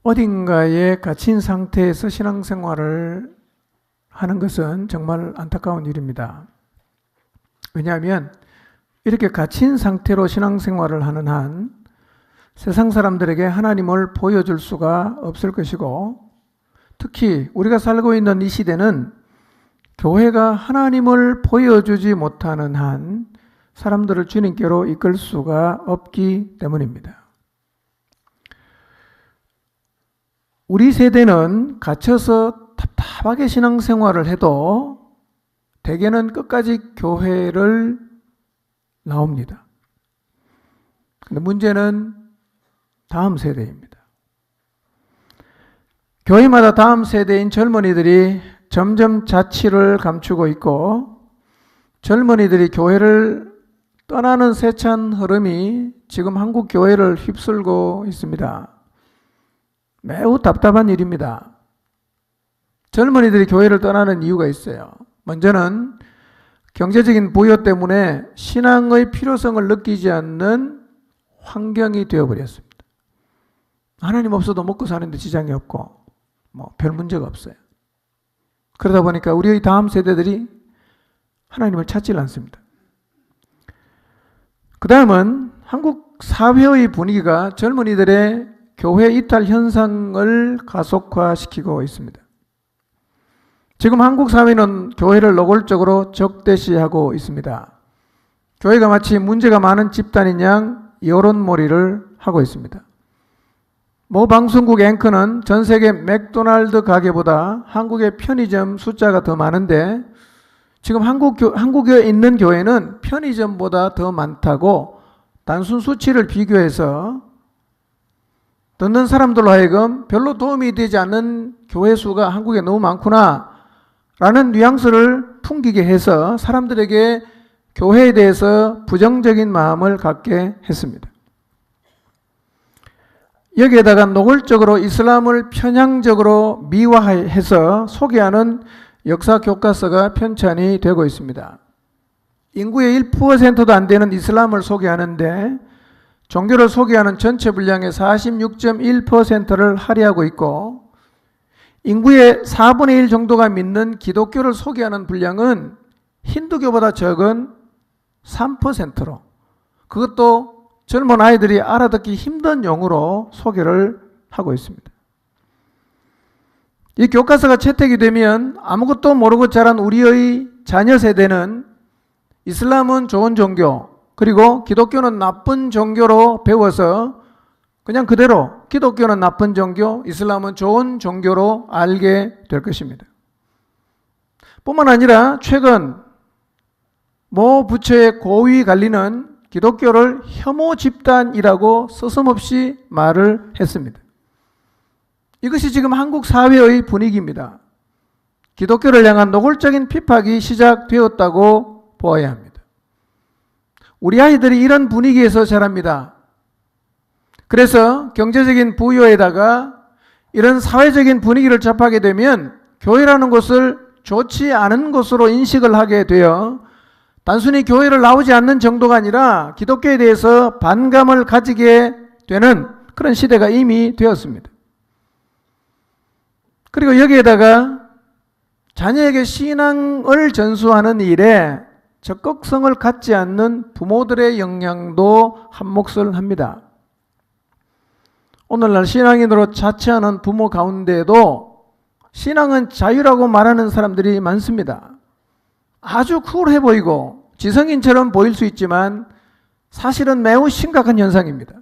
어딘가에 갇힌 상태에서 신앙생활을 하는 것은 정말 안타까운 일입니다. 왜냐하면 이렇게 갇힌 상태로 신앙생활을 하는 한 세상 사람들에게 하나님을 보여줄 수가 없을 것이고, 특히 우리가 살고 있는 이 시대는 교회가 하나님을 보여주지 못하는 한 사람들을 주님께로 이끌 수가 없기 때문입니다. 우리 세대는 갇혀서 답답하게 신앙생활을 해도 대개는 끝까지 교회를 나옵니다. 근데 문제는 다음 세대입니다. 교회마다 다음 세대인 젊은이들이 점점 자취를 감추고 있고, 젊은이들이 교회를 떠나는 세찬 흐름이 지금 한국 교회를 휩쓸고 있습니다. 매우 답답한 일입니다. 젊은이들이 교회를 떠나는 이유가 있어요. 먼저는 경제적인 부여 때문에 신앙의 필요성을 느끼지 않는 환경이 되어버렸습니다. 하나님 없어도 먹고 사는데 지장이 없고 별 문제가 없어요. 그러다 보니까 우리의 다음 세대들이 하나님을 찾지 않습니다. 그 다음은 한국 사회의 분위기가 젊은이들의 교회 이탈 현상을 가속화시키고 있습니다. 지금 한국 사회는 교회를 노골적으로 적대시하고 있습니다. 교회가 마치 문제가 많은 집단인 양 여론몰이를 하고 있습니다. 모 방송국 앵커는 전 세계 맥도날드 가게보다 한국의 편의점 숫자가 더 많은데 지금 한국에 있는 교회는 편의점보다 더 많다고 단순 수치를 비교해서 듣는 사람들로 하여금 별로 도움이 되지 않는 교회 수가 한국에 너무 많구나 라는 뉘앙스를 풍기게 해서 사람들에게 교회에 대해서 부정적인 마음을 갖게 했습니다. 여기에다가 노골적으로 이슬람을 편향적으로 미화해서 소개하는 역사 교과서가 편찬이 되고 있습니다. 인구의 1%도 안 되는 이슬람을 소개하는데 종교를 소개하는 전체 분량의 46.1%를 할애하고 있고, 인구의 4분의 1 정도가 믿는 기독교를 소개하는 분량은 힌두교보다 적은 3%로, 그것도 젊은 아이들이 알아듣기 힘든 용어로 소개를 하고 있습니다. 이 교과서가 채택이 되면 아무것도 모르고 자란 우리의 자녀 세대는 이슬람은 좋은 종교, 그리고 기독교는 나쁜 종교로 배워서 그냥 그대로 기독교는 나쁜 종교, 이슬람은 좋은 종교로 알게 될 것입니다. 뿐만 아니라 최근 모 부처의 고위 관리는 기독교를 혐오 집단이라고 서슴없이 말을 했습니다. 이것이 지금 한국 사회의 분위기입니다. 기독교를 향한 노골적인 핍박이 시작되었다고 보아야 합니다. 우리 아이들이 이런 분위기에서 자랍니다. 그래서 경제적인 부여에다가 이런 사회적인 분위기를 접하게 되면 교회라는 것을 좋지 않은 것으로 인식을 하게 되어 단순히 교회를 나오지 않는 정도가 아니라 기독교에 대해서 반감을 가지게 되는 그런 시대가 이미 되었습니다. 그리고 여기에다가 자녀에게 신앙을 전수하는 일에 적극성을 갖지 않는 부모들의 영향도 한몫을 합니다. 오늘날 신앙인으로 자처하는 부모 가운데에도 신앙은 자유라고 말하는 사람들이 많습니다. 아주 쿨해 보이고 지성인처럼 보일 수 있지만 사실은 매우 심각한 현상입니다.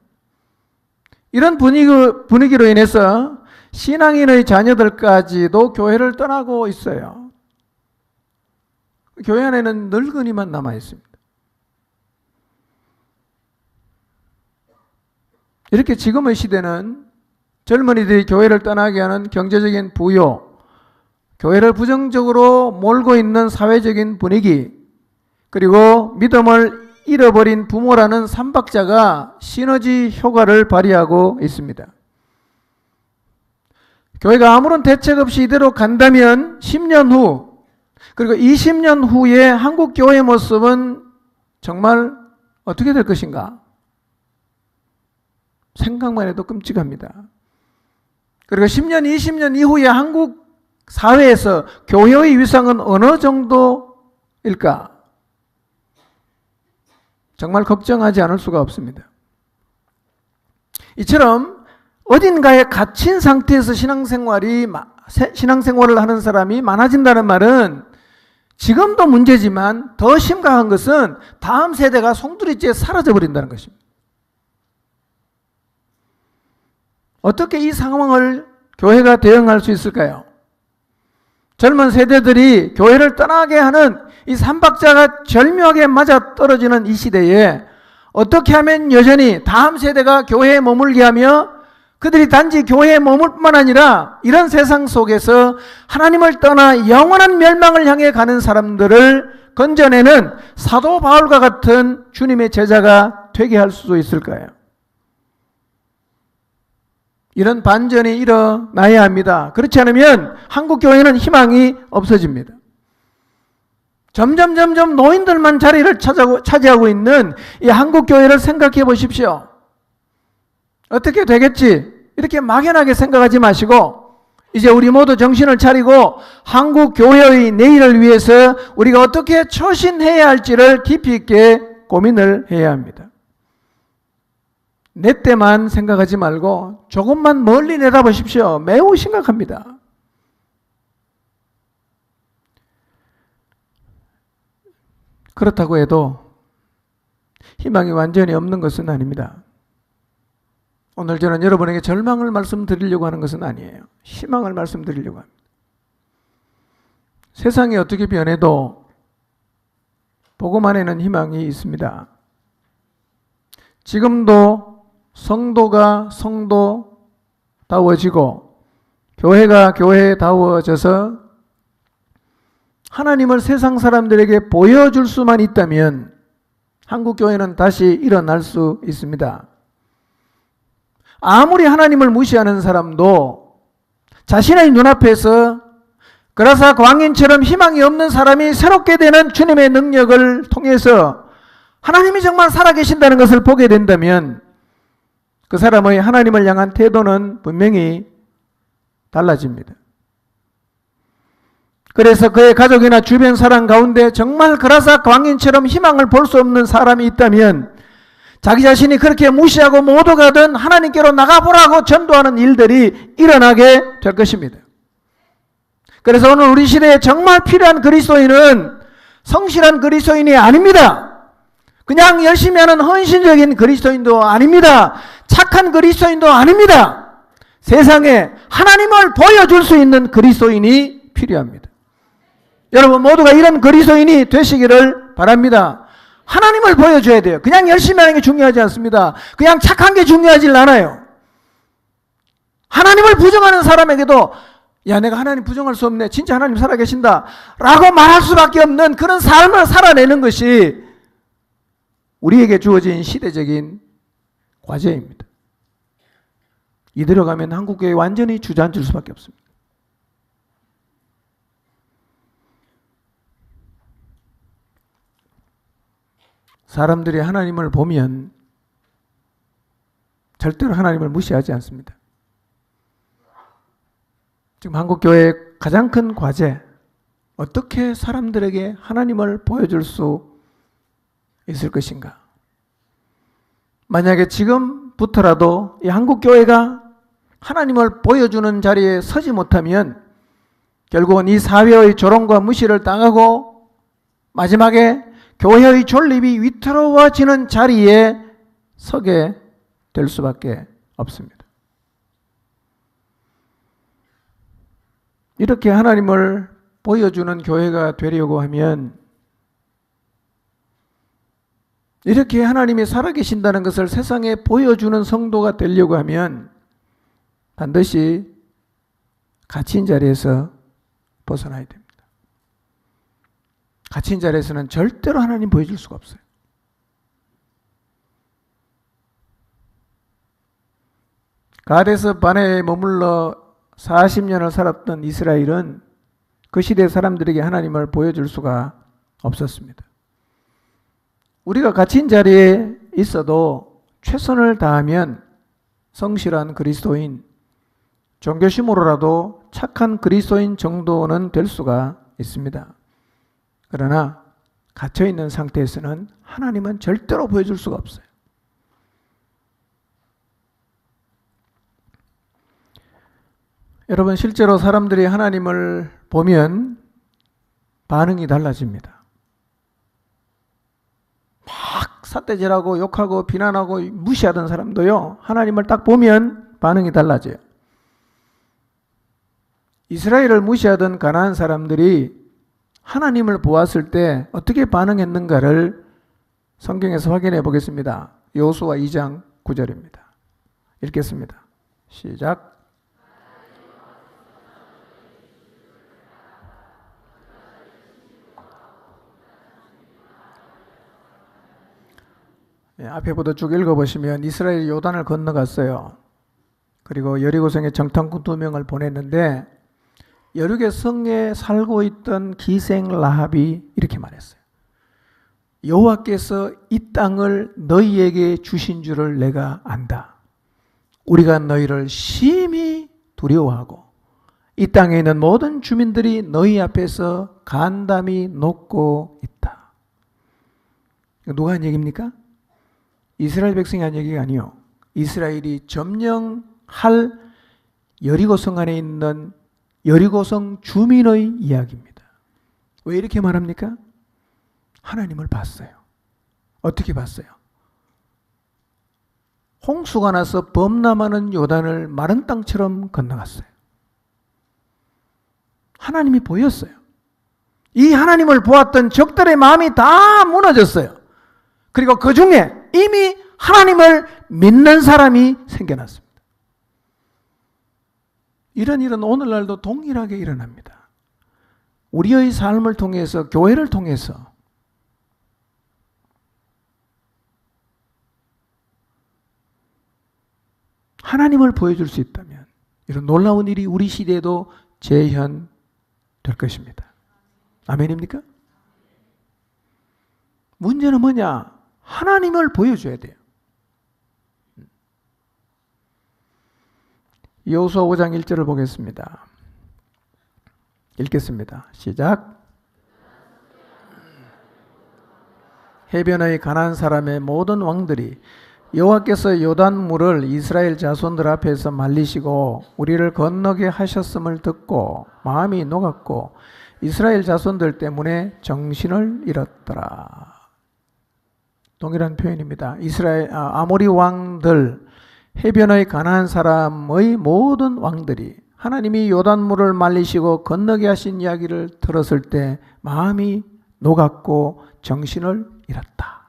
이런 분위기로 인해서 신앙인의 자녀들까지도 교회를 떠나고 있어요. 교회 안에는 늙은이만 남아 있습니다. 이렇게 지금의 시대는 젊은이들이 교회를 떠나게 하는 경제적인 부요, 교회를 부정적으로 몰고 있는 사회적인 분위기, 그리고 믿음을 잃어버린 부모라는 삼박자가 시너지 효과를 발휘하고 있습니다. 교회가 아무런 대책 없이 이대로 간다면 10년 후, 그리고 20년 후에 한국 교회의 모습은 정말 어떻게 될 것인가? 생각만 해도 끔찍합니다. 그리고 10년, 20년 이후에 한국 사회에서 교회의 위상은 어느 정도일까? 정말 걱정하지 않을 수가 없습니다. 이처럼 어딘가에 갇힌 상태에서 신앙생활을 하는 사람이 많아진다는 말은 지금도 문제지만 더 심각한 것은 다음 세대가 송두리째 사라져버린다는 것입니다. 어떻게 이 상황을 교회가 대응할 수 있을까요? 젊은 세대들이 교회를 떠나게 하는 이 삼박자가 절묘하게 맞아떨어지는 이 시대에 어떻게 하면 여전히 다음 세대가 교회에 머물게 하며 그들이 단지 교회에 머물 뿐만 아니라 이런 세상 속에서 하나님을 떠나 영원한 멸망을 향해 가는 사람들을 건져내는 사도 바울과 같은 주님의 제자가 되게 할 수 있을까요? 이런 반전이 일어나야 합니다. 그렇지 않으면 한국 교회는 희망이 없어집니다. 점점 노인들만 자리를 차지하고 있는 이 한국 교회를 생각해 보십시오. 어떻게 되겠지? 이렇게 막연하게 생각하지 마시고 이제 우리 모두 정신을 차리고 한국 교회의 내일을 위해서 우리가 어떻게 처신해야 할지를 깊이 있게 고민을 해야 합니다. 내 때만 생각하지 말고 조금만 멀리 내다보십시오. 매우 심각합니다. 그렇다고 해도 희망이 완전히 없는 것은 아닙니다. 오늘 저는 여러분에게 절망을 말씀드리려고 하는 것은 아니에요. 희망을 말씀드리려고 합니다. 세상이 어떻게 변해도 복음 안에는 희망이 있습니다. 지금도 성도가 성도다워지고 교회가 교회다워져서 하나님을 세상 사람들에게 보여줄 수만 있다면 한국 교회는 다시 일어날 수 있습니다. 아무리 하나님을 무시하는 사람도 자신의 눈앞에서 그라사 광인처럼 희망이 없는 사람이 새롭게 되는 주님의 능력을 통해서 하나님이 정말 살아계신다는 것을 보게 된다면 그 사람의 하나님을 향한 태도는 분명히 달라집니다. 그래서 그의 가족이나 주변 사람 가운데 정말 그라사 광인처럼 희망을 볼 수 없는 사람이 있다면 자기 자신이 그렇게 무시하고 모두 가든 하나님께로 나가보라고 전도하는 일들이 일어나게 될 것입니다. 그래서 오늘 우리 시대에 정말 필요한 그리스도인은 성실한 그리스도인이 아닙니다. 그냥 열심히 하는 헌신적인 그리스도인도 아닙니다. 착한 그리스도인도 아닙니다. 세상에 하나님을 보여줄 수 있는 그리스도인이 필요합니다. 여러분 모두가 이런 그리스도인이 되시기를 바랍니다. 하나님을 보여줘야 돼요. 그냥 열심히 하는 게 중요하지 않습니다. 그냥 착한 게 중요하지 않아요. 하나님을 부정하는 사람에게도 야 내가 하나님 부정할 수 없네. 진짜 하나님 살아계신다 라고 말할 수밖에 없는 그런 삶을 살아내는 것이 우리에게 주어진 시대적인 과제입니다. 이대로 가면 한국교회 완전히 주저앉을 수밖에 없습니다. 사람들이 하나님을 보면 절대로 하나님을 무시하지 않습니다. 지금 한국교회의 가장 큰 과제, 어떻게 사람들에게 하나님을 보여줄 수 있을 것인가? 만약에 지금부터라도 이 한국교회가 하나님을 보여주는 자리에 서지 못하면 결국은 이 사회의 조롱과 무시를 당하고 마지막에 교회의 존립이 위태로워지는 자리에 서게 될 수밖에 없습니다. 이렇게 하나님을 보여주는 교회가 되려고 하면 이렇게 하나님이 살아계신다는 것을 세상에 보여주는 성도가 되려고 하면 반드시 갇힌 자리에서 벗어나야 됩니다. 갇힌 자리에서는 절대로 하나님 보여줄 수가 없어요. 가데스 바네에 머물러 40년을 살았던 이스라엘은 그 시대 사람들에게 하나님을 보여줄 수가 없었습니다. 우리가 갇힌 자리에 있어도 최선을 다하면 성실한 그리스도인, 종교심으로라도 착한 그리스도인 정도는 될 수가 있습니다. 그러나 갇혀있는 상태에서는 하나님은 절대로 보여줄 수가 없어요. 여러분, 실제로 사람들이 하나님을 보면 반응이 달라집니다. 막 삿대질하고 욕하고 비난하고 무시하던 사람도요, 하나님을 딱 보면 반응이 달라져요. 이스라엘을 무시하던 가나안 사람들이 하나님을 보았을 때 어떻게 반응했는가를 성경에서 확인해 보겠습니다. 여호수아 2장 9절입니다. 읽겠습니다. 시작. 앞에부터 쭉 읽어보시면 이스라엘이 요단을 건너갔어요. 그리고 여리고성에 정탐꾼 2명을 보냈는데 여리고 성에 살고 있던 기생 라합이 이렇게 말했어요. 여호와께서 이 땅을 너희에게 주신 줄을 내가 안다. 우리가 너희를 심히 두려워하고 이 땅에 있는 모든 주민들이 너희 앞에서 간담이 놓고 있다. 누가 한 얘기입니까? 이스라엘 백성이 한 얘기가 아니요. 이스라엘이 점령할 여리고성 안에 있는 여리고성 주민의 이야기입니다. 왜 이렇게 말합니까? 하나님을 봤어요. 어떻게 봤어요? 홍수가 나서 범람하는 요단을 마른 땅처럼 건너갔어요. 하나님이 보였어요. 이 하나님을 보았던 적들의 마음이 다 무너졌어요. 그리고 그 중에 이미 하나님을 믿는 사람이 생겨났습니다. 이런 일은 오늘날도 동일하게 일어납니다. 우리의 삶을 통해서, 교회를 통해서 하나님을 보여줄 수 있다면 이런 놀라운 일이 우리 시대에도 재현될 것입니다. 아멘입니까? 문제는 뭐냐? 하나님을 보여줘야 돼요. 여호수아 5장 1절을 보겠습니다. 읽겠습니다. 시작. 해변의 가나안 사람의 모든 왕들이 여호와께서 요단물을 이스라엘 자손들 앞에서 말리시고 우리를 건너게 하셨음을 듣고 마음이 녹았고 이스라엘 자손들 때문에 정신을 잃었더라. 동일한 표현입니다. 아모리 왕들, 해변의 가나안 사람의 모든 왕들이 하나님이 요단물을 말리시고 건너게 하신 이야기를 들었을 때 마음이 녹았고 정신을 잃었다.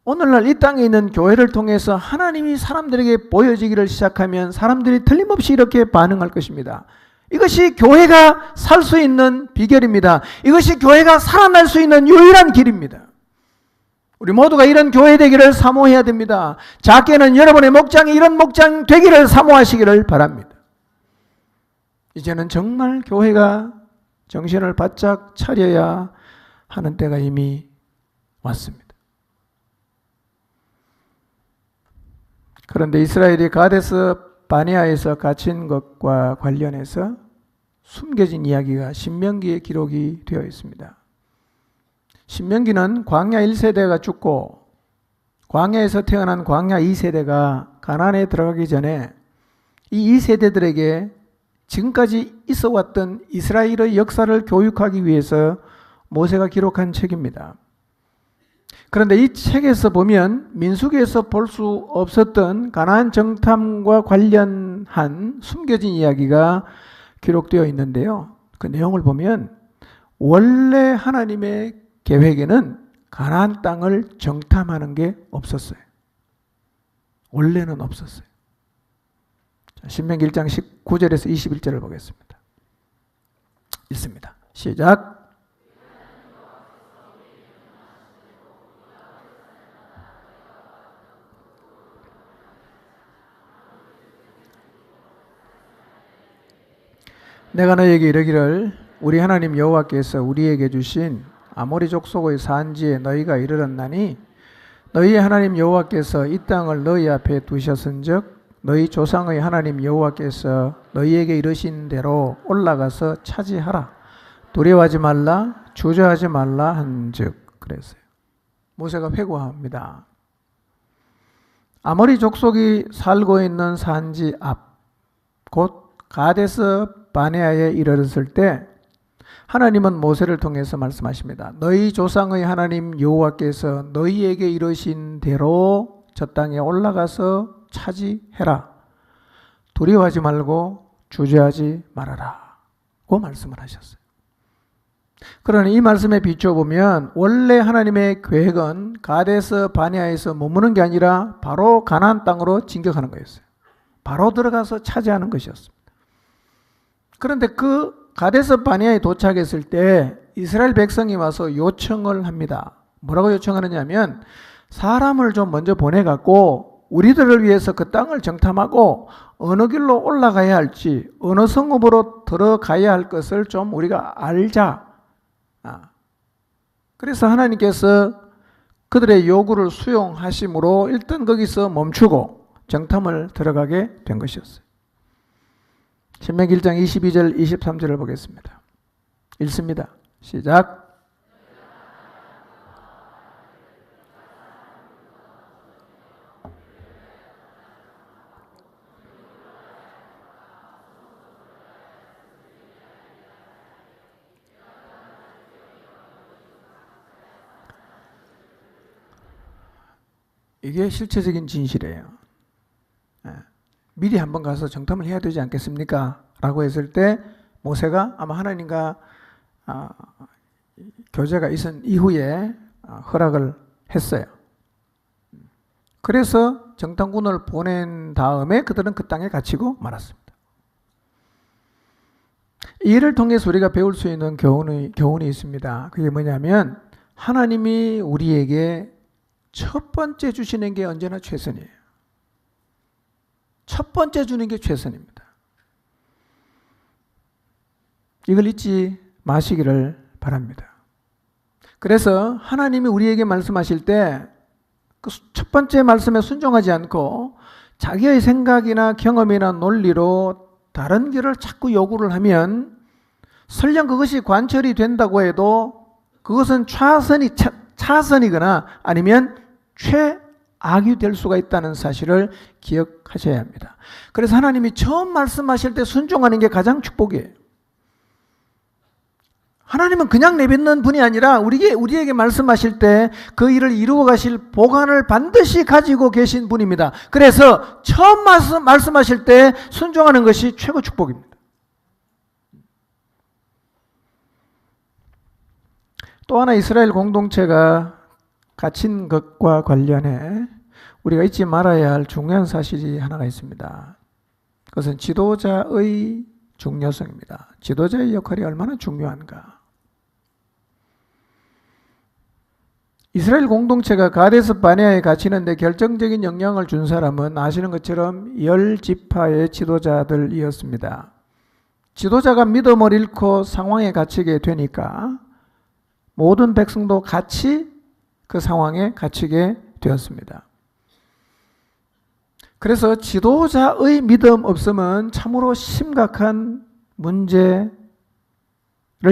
오늘날 이 땅에 있는 교회를 통해서 하나님이 사람들에게 보여지기를 시작하면 사람들이 틀림없이 이렇게 반응할 것입니다. 이것이 교회가 살 수 있는 비결입니다. 이것이 교회가 살아날 수 있는 유일한 길입니다. 우리 모두가 이런 교회 되기를 사모해야 됩니다. 작게는 여러분의 목장이 이런 목장 되기를 사모하시기를 바랍니다. 이제는 정말 교회가 정신을 바짝 차려야 하는 때가 이미 왔습니다. 그런데 이스라엘이 가데스 바네아에서 갇힌 것과 관련해서 숨겨진 이야기가 신명기에 기록이 되어 있습니다. 신명기는 광야 1세대가 죽고 광야에서 태어난 광야 2세대가 가나안에 들어가기 전에 이 2세대들에게 지금까지 있어 왔던 이스라엘의 역사를 교육하기 위해서 모세가 기록한 책입니다. 그런데 이 책에서 보면 민수기에서 볼 수 없었던 가나안 정탐과 관련한 숨겨진 이야기가 기록되어 있는데요. 그 내용을 보면 원래 하나님의 계획에는 가나안 땅을 정탐하는 게 없었어요. 원래는 없었어요. 신명기 1장 19절에서 21절을 보겠습니다. 읽습니다. 시작. 내가 너에게 이르기를 우리 하나님 여호와께서 우리에게 주신 아모리 족속의 산지에 너희가 이르렀나니 너희의 하나님 여호와께서 이 땅을 너희 앞에 두셨은즉 너희 조상의 하나님 여호와께서 너희에게 이르신 대로 올라가서 차지하라. 두려워하지 말라, 주저하지 말라 한즉 그랬어요. 모세가 회고합니다. 아모리 족속이 살고 있는 산지 앞, 곧 가데스 바네아에 이르렀을 때 하나님은 모세를 통해서 말씀하십니다. 너희 조상의 하나님 여호와께서 너희에게 이르신 대로 저 땅에 올라가서 차지해라. 두려워하지 말고 주저하지 말아라. 고 말씀을 하셨어요. 그러나 이 말씀에 비춰보면 원래 하나님의 계획은 가데스 바네아에서 머무는 게 아니라 바로 가나안 땅으로 진격하는 거였어요. 바로 들어가서 차지하는 것이었습니다. 그런데 그 가데스 바네아에 도착했을 때 이스라엘 백성이 와서 요청을 합니다. 뭐라고 요청하느냐 하면 사람을 좀 먼저 보내갖고 우리들을 위해서 그 땅을 정탐하고 어느 길로 올라가야 할지 어느 성읍으로 들어가야 할 것을 좀 우리가 알자. 그래서 하나님께서 그들의 요구를 수용하심으로 일단 거기서 멈추고 정탐을 들어가게 된 것이었어요. 신명기 1장 22절 23절을 보겠습니다. 읽습니다. 시작. 이게 실체적인 진실이에요. 미리 한번 가서 정탐을 해야 되지 않겠습니까? 라고 했을 때 모세가 아마 하나님과 교제가 있은 이후에 허락을 했어요. 그래서 정탐군을 보낸 다음에 그들은 그 땅에 갇히고 말았습니다. 이 일을 통해서 우리가 배울 수 있는 교훈이 있습니다. 그게 뭐냐면 하나님이 우리에게 첫 번째 주시는 게 언제나 최선이에요. 첫 번째 주는 게 최선입니다. 이걸 잊지 마시기를 바랍니다. 그래서 하나님이 우리에게 말씀하실 때 그 첫 번째 말씀에 순종하지 않고 자기의 생각이나 경험이나 논리로 다른 길을 자꾸 요구를 하면 설령 그것이 관철이 된다고 해도 그것은 차선이거나 아니면 최악이 될 수가 있다는 사실을 기억하셔야 합니다. 그래서 하나님이 처음 말씀하실 때 순종하는 게 가장 축복이에요. 하나님은 그냥 내뱉는 분이 아니라 우리에게 말씀하실 때 그 일을 이루어 가실 보관을 반드시 가지고 계신 분입니다. 그래서 처음 말씀하실 때 순종하는 것이 최고 축복입니다. 또 하나 이스라엘 공동체가 갇힌 것과 관련해 우리가 잊지 말아야 할 중요한 사실이 하나가 있습니다. 그것은 지도자의 중요성입니다. 지도자의 역할이 얼마나 중요한가. 이스라엘 공동체가 가데스 바네아에 갇히는데 결정적인 영향을 준 사람은 아시는 것처럼 10지파의 지도자들이었습니다. 지도자가 믿음을 잃고 상황에 갇히게 되니까 모든 백성도 같이 그 상황에 갇히게 되었습니다. 그래서 지도자의 믿음 없음은 참으로 심각한 문제를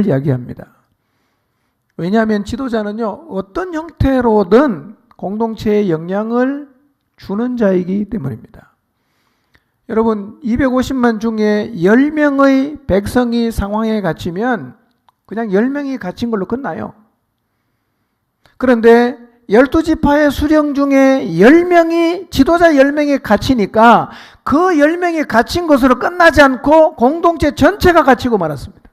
이야기합니다. 왜냐하면 지도자는요, 어떤 형태로든 공동체에 영향을 주는 자이기 때문입니다. 여러분, 250만 중에 10명의 백성이 상황에 갇히면 그냥 10명이 갇힌 걸로 끝나요. 그런데 12지파의 수령 중에 10명이, 지도자 10명이 갇히니까 그 10명이 갇힌 것으로 끝나지 않고 공동체 전체가 갇히고 말았습니다.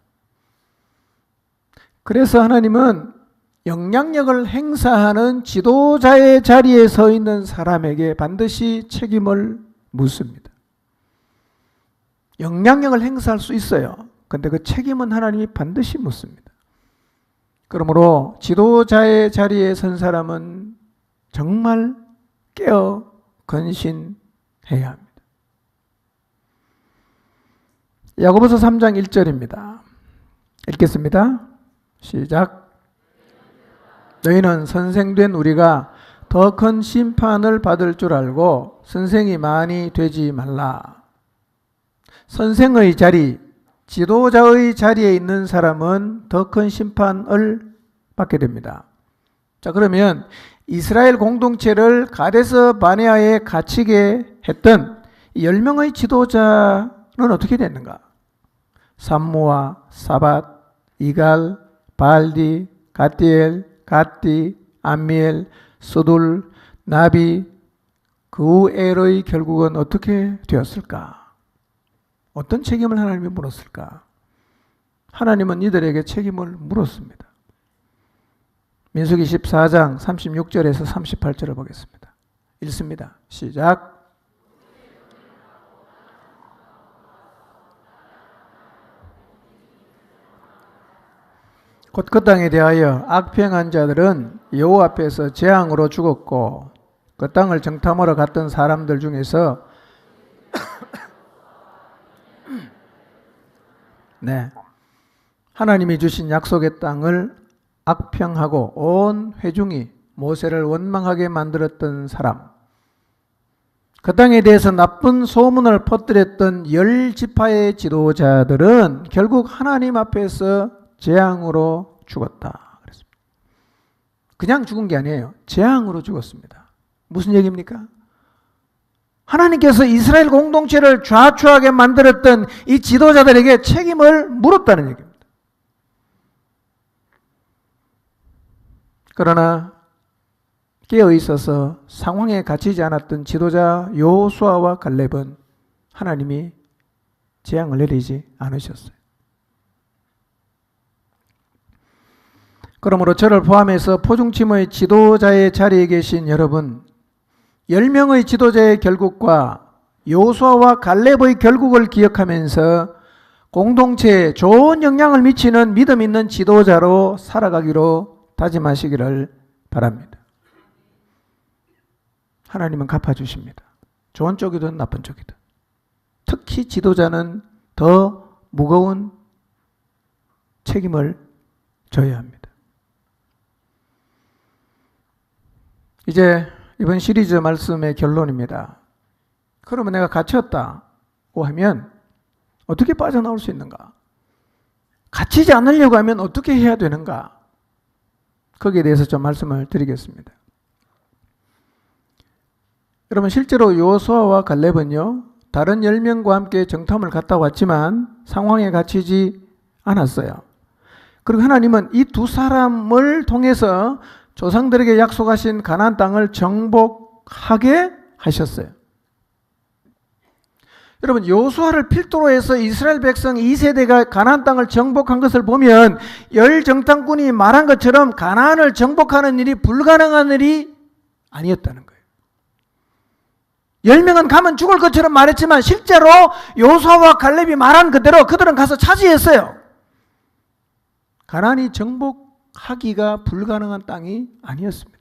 그래서 하나님은 영향력을 행사하는 지도자의 자리에 서 있는 사람에게 반드시 책임을 묻습니다. 영향력을 행사할 수 있어요. 그런데 그 책임은 하나님이 반드시 묻습니다. 그러므로 지도자의 자리에 선 사람은 정말 깨어 근신해야 합니다. 야고보서 3장 1절입니다. 읽겠습니다. 시작. 너희는 선생된 우리가 더 더 큰 심판을 받을 줄 알고 선생이 많이 되지 말라. 선생의 자리, 지도자의 자리에 있는 사람은 더 큰 심판을 받게 됩니다. 자, 그러면 이스라엘 공동체를 가데스 바네아에 갇히게 했던 10명의 지도자는 어떻게 됐는가? 삼무아, 사밧, 이갈, 발디, 갓디엘, 갓디, 암미엘, 스둘, 나비, 그 엘의 결국은 어떻게 되었을까? 어떤 책임을 하나님이 물었을까? 하나님은 이들에게 책임을 물었습니다. 민수기 14장 36절에서 38절을 보겠습니다. 읽습니다. 시작. 곧 그 땅에 대하여 악평한 자들은 여호와 앞에서 재앙으로 죽었고 그 땅을 정탐하러 갔던 사람들 중에서 네, 하나님이 주신 약속의 땅을 악평하고 온 회중이 모세를 원망하게 만들었던 사람, 그 땅에 대해서 나쁜 소문을 퍼뜨렸던 10지파의 지도자들은 결국 하나님 앞에서 재앙으로 죽었다. 그랬습니다. 그냥 죽은 게 아니에요. 재앙으로 죽었습니다. 무슨 얘기입니까? 하나님께서 이스라엘 공동체를 좌초하게 만들었던 이 지도자들에게 책임을 물었다는 얘기입니다. 그러나 깨어 있어서 상황에 갇히지 않았던 지도자 여호수아와 갈렙은 하나님이 재앙을 내리지 않으셨어요. 그러므로 저를 포함해서 포중침의 지도자의 자리에 계신 여러분, 10명의 지도자의 결국과 여호수아와 갈렙의 결국을 기억하면서 공동체에 좋은 영향을 미치는 믿음 있는 지도자로 살아가기로 다짐하시기를 바랍니다. 하나님은 갚아주십니다. 좋은 쪽이든 나쁜 쪽이든. 특히 지도자는 더 무거운 책임을 져야 합니다. 이제 이번 시리즈 말씀의 결론입니다. 그러면 내가 갇혔다고 하면 어떻게 빠져나올 수 있는가? 갇히지 않으려고 하면 어떻게 해야 되는가? 거기에 대해서 좀 말씀을 드리겠습니다. 여러분, 실제로 여호수아와 갈렙은요, 다른 10명과 함께 정탐을 갔다 왔지만 상황에 갇히지 않았어요. 그리고 하나님은 이 두 사람을 통해서 조상들에게 약속하신 가나안 땅을 정복하게 하셨어요. 여러분, 여호수아를 필두로 해서 이스라엘 백성 2세대가 가나안 땅을 정복한 것을 보면 열 정탐꾼이 말한 것처럼 가나안을 정복하는 일이 불가능한 일이 아니었다는 거예요. 10명은 가면 죽을 것처럼 말했지만 실제로 여호수아와 갈렙이 말한 그대로 그들은 가서 차지했어요. 가나안이 정복하기가 불가능한 땅이 아니었습니다.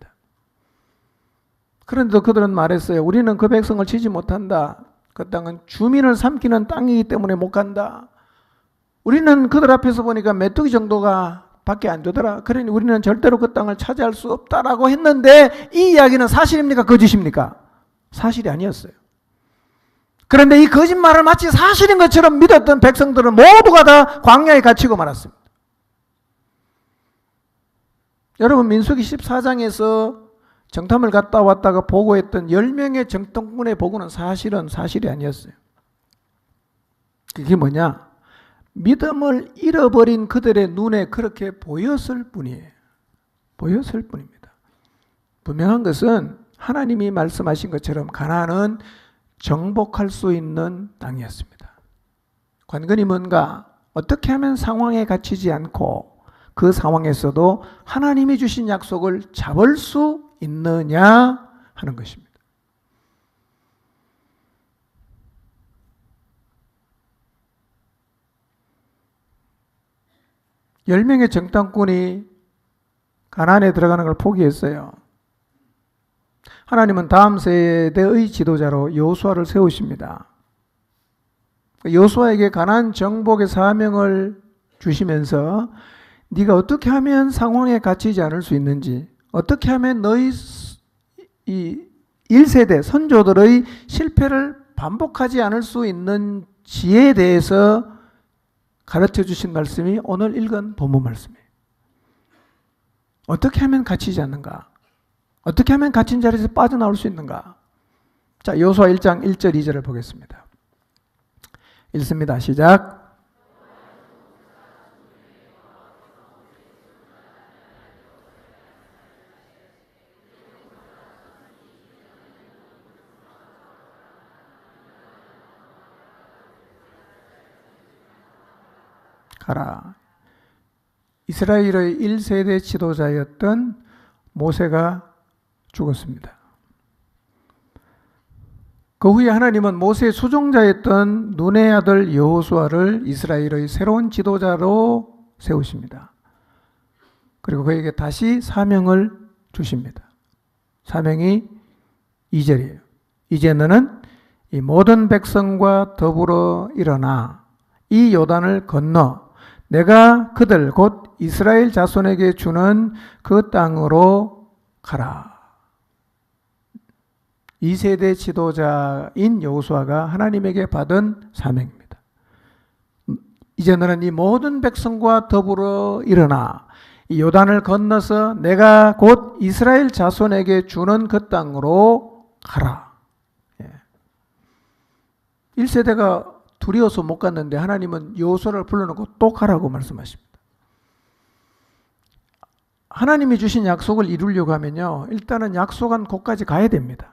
그런데도 그들은 말했어요. 우리는 그 백성을 치지 못한다. 그 땅은 주민을 삼키는 땅이기 때문에 못 간다. 우리는 그들 앞에서 보니까 메뚜기 정도가 밖에 안 되더라. 그러니 우리는 절대로 그 땅을 차지할 수 없다라고 했는데 이 이야기는 사실입니까? 거짓입니까? 사실이 아니었어요. 그런데 이 거짓말을 마치 사실인 것처럼 믿었던 백성들은 모두가 다 광야에 갇히고 말았습니다. 여러분, 민수기 14장에서 정탐을 갔다 왔다가 보고했던 10명의 정탐꾼의 보고는 사실은 사실이 아니었어요. 그게 뭐냐? 믿음을 잃어버린 그들의 눈에 그렇게 보였을 뿐이에요. 보였을 뿐입니다. 분명한 것은 하나님이 말씀하신 것처럼 가나안은 정복할 수 있는 땅이었습니다. 관건이 뭔가? 어떻게 하면 상황에 갇히지 않고 그 상황에서도 하나님이 주신 약속을 잡을 수 있느냐 하는 것입니다. 열 명의 정탐꾼이 가나안에 들어가는 걸 포기했어요. 하나님은 다음 세대의 지도자로 여호수아를 세우십니다. 여호수아에게 가나안 정복의 사명을 주시면서 네가 어떻게 하면 상황에 갇히지 않을 수 있는지, 어떻게 하면 너희 이 1세대 선조들의 실패를 반복하지 않을 수 있는 지혜에 대해서 가르쳐 주신 말씀이 오늘 읽은 본문 말씀이에요. 어떻게 하면 갇히지 않는가? 어떻게 하면 갇힌 자리에서 빠져나올 수 있는가? 자, 여호수아 1장 1절 2절을 보겠습니다. 읽습니다. 시작. 가라. 이스라엘의 1세대 지도자였던 모세가 죽었습니다. 그 후에 하나님은 모세의 수종자였던 눈의 아들 여호수아를 이스라엘의 새로운 지도자로 세우십니다. 그리고 그에게 다시 사명을 주십니다. 사명이 2절이에요. 이제 너는 이 모든 백성과 더불어 일어나 이 요단을 건너 내가 그들 곧 이스라엘 자손에게 주는 그 땅으로 가라. 2세대 지도자인 여호수아가 하나님에게 받은 사명입니다. 이제 너는 이 모든 백성과 더불어 일어나 이 요단을 건너서 내가 곧 이스라엘 자손에게 주는 그 땅으로 가라. 1세대가 두려워서 못 갔는데 하나님은 여호수아를 불러놓고 또 가라고 말씀하십니다. 하나님이 주신 약속을 이루려고 하면요, 일단은 약속한 곳까지 가야 됩니다.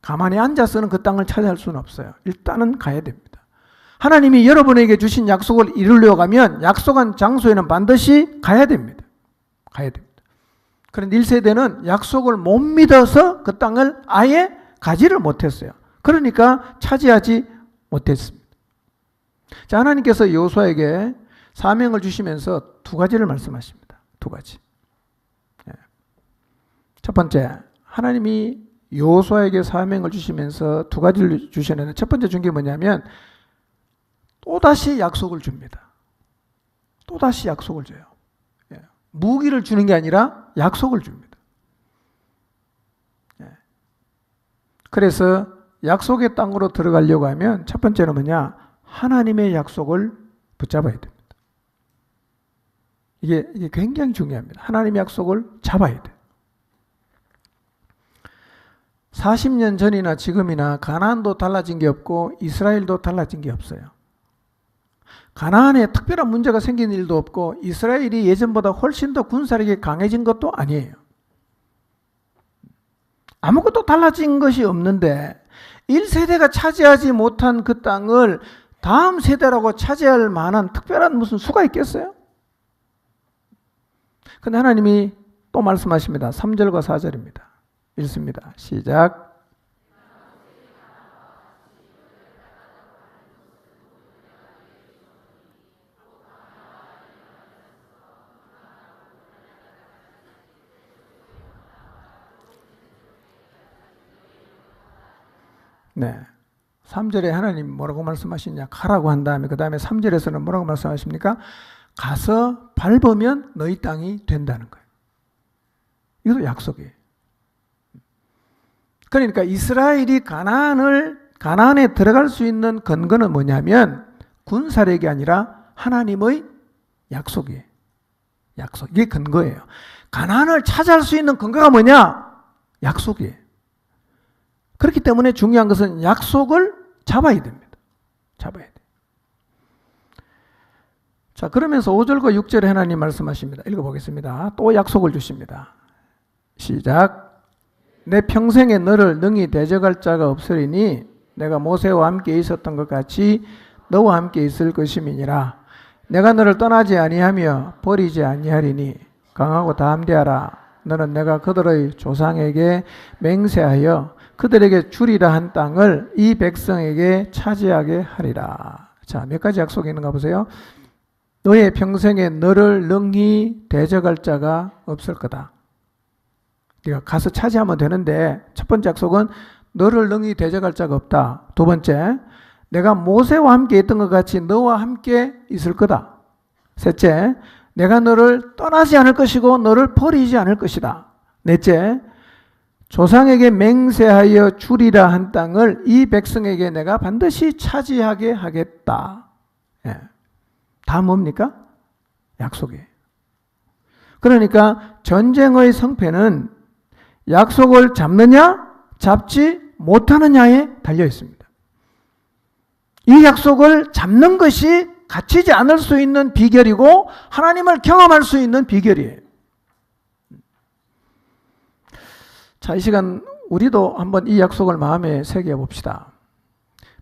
가만히 앉아서는 그 땅을 차지할 수는 없어요. 일단은 가야 됩니다. 하나님이 여러분에게 주신 약속을 이루려고 하면 약속한 장소에는 반드시 가야 됩니다. 가야 됩니다. 그런데 1세대는 약속을 못 믿어서 그 땅을 아예 가지를 못했어요. 그러니까 차지하지 못했습니다. 자, 하나님께서 여호수아에게 사명을 주시면서 두 가지를 말씀하십니다. 두 가지. 첫 번째, 하나님이 여호수아에게 사명을 주시면서 두 가지를 주시는데 첫 번째 준 게 뭐냐면 또다시 약속을 줍니다. 또다시 약속을 줘요. 무기를 주는 게 아니라 약속을 줍니다. 그래서 약속의 땅으로 들어가려고 하면 첫 번째는 뭐냐? 하나님의 약속을 붙잡아야 됩니다. 이게 굉장히 중요합니다. 하나님의 약속을 잡아야 돼요. 40년 전이나 지금이나 가나안도 달라진 게 없고 이스라엘도 달라진 게 없어요. 가나안에 특별한 문제가 생긴 일도 없고 이스라엘이 예전보다 훨씬 더 군사력이 강해진 것도 아니에요. 아무것도 달라진 것이 없는데 1세대가 차지하지 못한 그 땅을 다음 세대라고 차지할 만한 특별한 무슨 수가 있겠어요? 근데 하나님이 또 말씀하십니다. 3절과 4절입니다. 읽습니다. 시작. 네. 3절에 하나님 뭐라고 말씀하시냐? 가라고 한 다음에 그 다음에 3절에서는 뭐라고 말씀하십니까? 가서 밟으면 너희 땅이 된다는 거예요. 이것도 약속이에요. 그러니까 이스라엘이 가나안에 들어갈 수 있는 근거는 뭐냐면 군사력이 아니라 하나님의 약속이에요. 약속. 이게 근거예요. 가나안을 차지할 수 있는 근거가 뭐냐? 약속이에요. 그렇기 때문에 중요한 것은 약속을 잡아야 됩니다. 잡아야 돼요. 자, 그러면서 5절과 6절에 하나님 말씀하십니다. 읽어보겠습니다. 또 약속을 주십니다. 시작. 내 평생에 너를 능히 대적할 자가 없으리니 내가 모세와 함께 있었던 것 같이 너와 함께 있을 것임이니라. 내가 너를 떠나지 아니하며 버리지 아니하리니 강하고 담대하라. 너는 내가 그들의 조상에게 맹세하여 그들에게 주리라 한 땅을 이 백성에게 차지하게 하리라. 자, 몇 가지 약속이 있는가 보세요. 너의 평생에 너를 능히 대적할 자가 없을 거다. 네가 가서 차지하면 되는데 첫 번째 약속은 너를 능히 대적할 자가 없다. 두 번째, 내가 모세와 함께 있던 것 같이 너와 함께 있을 거다. 셋째, 내가 너를 떠나지 않을 것이고 너를 버리지 않을 것이다. 넷째, 조상에게 맹세하여 주리라 한 땅을 이 백성에게 내가 반드시 차지하게 하겠다. 예. 다 뭡니까? 약속이에요. 그러니까 전쟁의 성패는 약속을 잡느냐 잡지 못하느냐에 달려 있습니다. 이 약속을 잡는 것이 갇히지 않을 수 있는 비결이고 하나님을 경험할 수 있는 비결이에요. 자, 이 시간 우리도 한번 이 약속을 마음에 새겨 봅시다.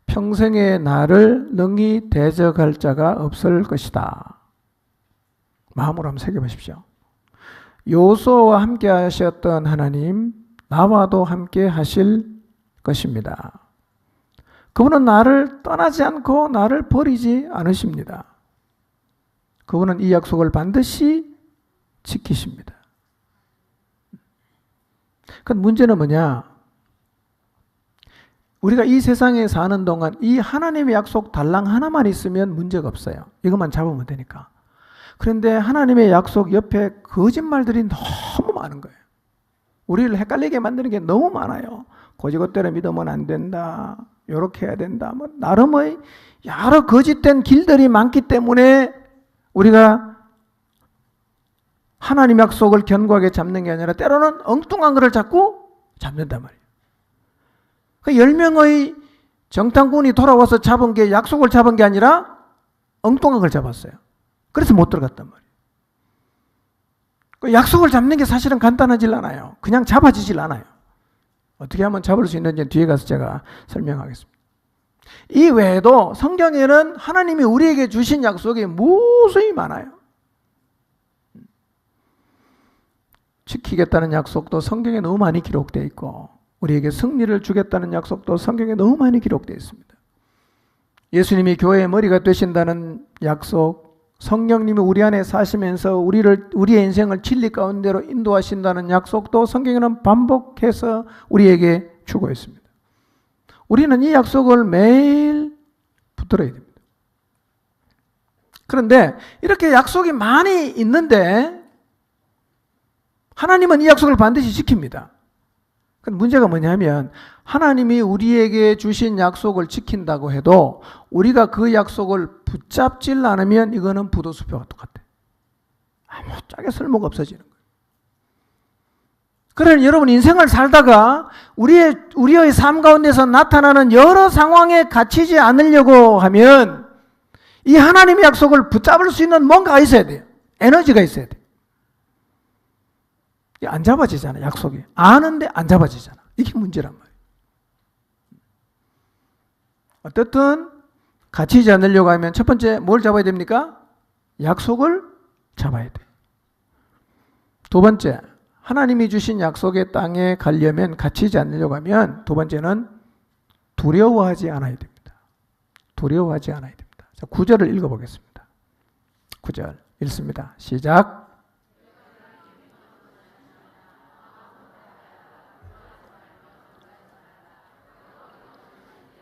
평생의 나를 능히 대적할 자가 없을 것이다. 마음으로 한번 새겨 보십시오. 요소와 함께 하셨던 하나님, 나와도 함께 하실 것입니다. 그분은 나를 떠나지 않고 나를 버리지 않으십니다. 그분은 이 약속을 반드시 지키십니다. 그 문제는 뭐냐? 우리가 이 세상에 사는 동안 이 하나님의 약속 달랑 하나만 있으면 문제가 없어요. 이것만 잡으면 되니까. 그런데 하나님의 약속 옆에 거짓말들이 너무 많은 거예요. 우리를 헷갈리게 만드는 게 너무 많아요. 고지것대로 믿으면 안 된다. 요렇게 해야 된다. 뭐 나름의 여러 거짓된 길들이 많기 때문에 우리가 하나님 약속을 견고하게 잡는 게 아니라 때로는 엉뚱한 것을 자꾸 잡는단 말이에요. 그 10명의 정탐꾼이 돌아와서 잡은 게 약속을 잡은 게 아니라 엉뚱한 걸 잡았어요. 그래서 못 들어갔단 말이에요. 그 약속을 잡는 게 사실은 간단하질 않아요. 그냥 잡아지질 않아요. 어떻게 하면 잡을 수 있는지 뒤에 가서 제가 설명하겠습니다. 이 외에도 성경에는 하나님이 우리에게 주신 약속이 무수히 많아요. 지키겠다는 약속도 성경에 너무 많이 기록되어 있고 우리에게 승리를 주겠다는 약속도 성경에 너무 많이 기록되어 있습니다. 예수님이 교회의 머리가 되신다는 약속, 성령님이 우리 안에 사시면서 우리의 인생을 진리 가운데로 인도하신다는 약속도 성경에는 반복해서 우리에게 주고 있습니다. 우리는 이 약속을 매일 붙들어야 됩니다. 그런데 이렇게 약속이 많이 있는데 하나님은 이 약속을 반드시 지킵니다. 문제가 뭐냐면 하나님이 우리에게 주신 약속을 지킨다고 해도 우리가 그 약속을 붙잡질 않으면 이거는 부도수표와 똑같아요. 아무짝에 쓸모가 없어지는 거예요. 그러니 여러분 인생을 살다가 우리의 삶 가운데서 나타나는 여러 상황에 갇히지 않으려고 하면 이 하나님의 약속을 붙잡을 수 있는 뭔가가 있어야 돼요. 에너지가 있어야 돼요. 안 잡아지잖아, 약속이. 아는데 안 잡아지잖아. 이게 문제란 말이에요. 어떻든 갇히지 않으려고 하면 첫 번째 뭘 잡아야 됩니까? 약속을 잡아야 돼요. 두 번째, 하나님이 주신 약속의 땅에 가려면 갇히지 않으려고 하면 두 번째는 두려워하지 않아야 됩니다. 두려워하지 않아야 됩니다. 자, 9절을 읽어보겠습니다. 9절 읽습니다. 시작.